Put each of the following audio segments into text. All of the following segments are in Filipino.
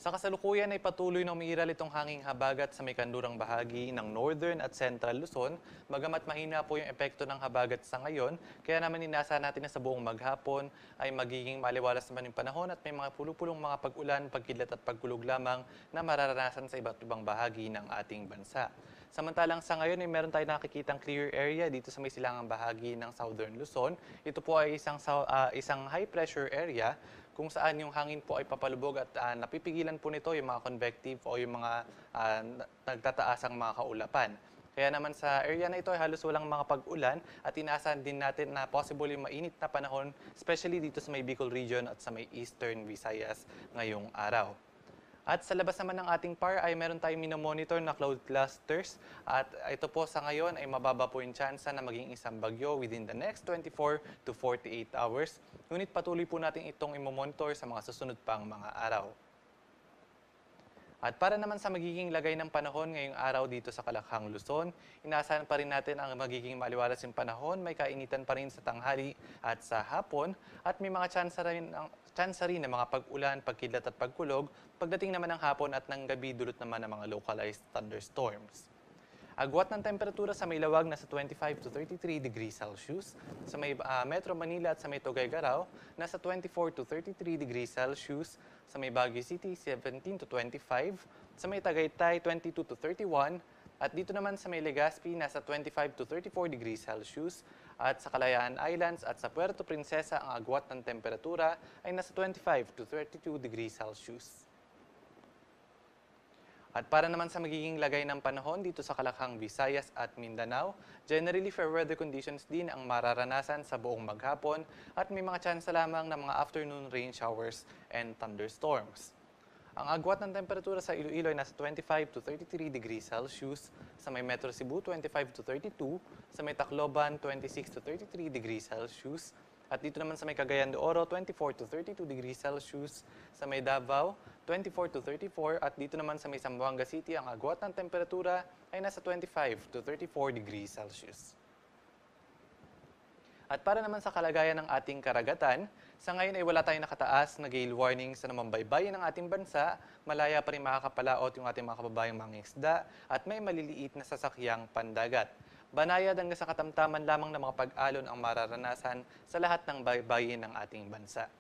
Sa kasalukuyan ay patuloy na umiiral itong hanging habagat sa may kanlurang bahagi ng Northern at Central Luzon, bagamat mahina po yung epekto ng habagat sa ngayon, kaya naman inaasahan natin na sa buong maghapon ay magiging maliwalas naman yung panahon at may mga pulupulong mga pag-ulan, pagkidlat at pagkulog lamang na mararanasan sa iba't ibang bahagi ng ating bansa. Samantalang sa ngayon ay meron tayong nakikitang clear area dito sa may silangang bahagi ng Southern Luzon. Ito po ay isang high pressure area kung saan yung hangin po ay papalubog at napipigilan po nito yung mga convective o yung mga nagtataasang mga kaulapan. Kaya naman sa area na ito ay halos walang mga pag-ulan at inaasahan din natin na possible yung mainit na panahon, especially dito sa may Bicol region at sa may Eastern Visayas ngayong araw. At sa labas naman ng ating PAR ay meron tayong minomonitor na cloud clusters at ito po sa ngayon ay mababa po yung tsansa na maging isang bagyo within the next 24 to 48 hours. Ngunit patuloy po natin itong imomonitor sa mga susunod pang mga araw. At para naman sa magiging lagay ng panahon ngayong araw dito sa Kalakhang, Luzon, inaasahan pa rin natin ang magiging maliwalas yung panahon, may kainitan pa rin sa tanghali at sa hapon, at may mga tsansa rin ng mga pag-ulan, pagkidlat at pagkulog, pagdating naman ng hapon at ng gabi dulot naman ng mga localized thunderstorms. Agwat ng temperatura sa may Lawag nasa 25 to 33 degrees Celsius. Sa may Metro Manila at sa may Tuguegarao, nasa 24 to 33 degrees Celsius. Sa may Baguio City, 17 to 25. Sa may Tagaytay, 22 to 31. At dito naman sa may Legazpi, nasa 25 to 34 degrees Celsius. At sa Kalayaan Islands at sa Puerto Princesa, ang agwat ng temperatura ay nasa 25 to 32 degrees Celsius. At para naman sa magiging lagay ng panahon dito sa Kalakhang, Visayas at Mindanao, generally fair weather conditions din ang mararanasan sa buong maghapon at may mga tsansa lamang ng mga afternoon rain showers and thunderstorms. Ang agwat ng temperatura sa Iloilo ay nasa 25 to 33 degrees Celsius, sa may Metro Cebu 25 to 32, sa may Tacloban 26 to 33 degrees Celsius, at dito naman sa may Cagayan de Oro, 24 to 32 degrees Celsius. Sa may Davao, 24 to 34. At dito naman sa may Zamboanga City, ang agwat ng temperatura ay nasa 25 to 34 degrees Celsius. At para naman sa kalagayan ng ating karagatan, sa ngayon ay wala tayong nakataas na gale warning sa namambaybayin ng ating bansa, malaya pa rin makakapalaot yung ating mga kababayang mangingisda, at may maliliit na sasakyang pandagat. Banayad hanggang sa katamtaman lamang ng mga pag-alon ang mararanasan sa lahat ng baybayin ng ating bansa.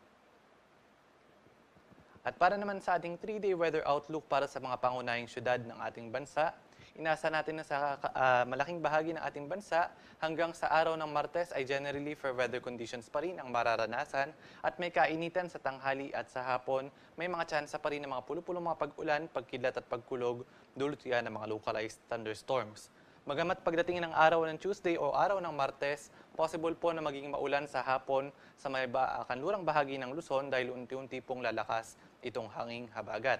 At para naman sa ating 3-day weather outlook para sa mga pangunahing syudad ng ating bansa, inasa natin na sa malaking bahagi ng ating bansa hanggang sa araw ng Martes ay generally fair weather conditions pa rin ang mararanasan at may kainitan sa tanghali at sa hapon, may mga tsansa pa rin ng mga pulupulong mga pag-ulan, pagkidlat at pagkulog, dulot yan ng mga localized thunderstorms. Magamat pagdating ng araw ng Tuesday o araw ng Martes, possible po na maging maulan sa hapon sa may kanlurang bahagi ng Luzon dahil unti-unti pong lalakas itong hanging habagat.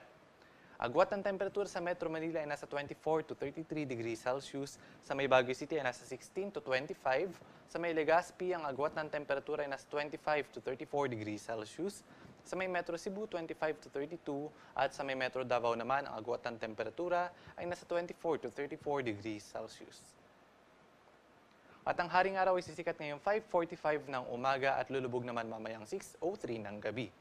Agwat ng temperatura sa Metro Manila ay nasa 24 to 33 degrees Celsius, sa may Baguio City ay nasa 16 to 25, sa may Legazpi ang agwat ng temperatura ay nasa 25 to 34 degrees Celsius, sa may Metro Cebu 25 to 32 at sa may Metro Davao naman ang agwat ng temperatura ay nasa 24 to 34 degrees Celsius. At ang haring araw ay sisikat ngayong 5:45 ng umaga at lulubog naman mamayang 6:03 ng gabi.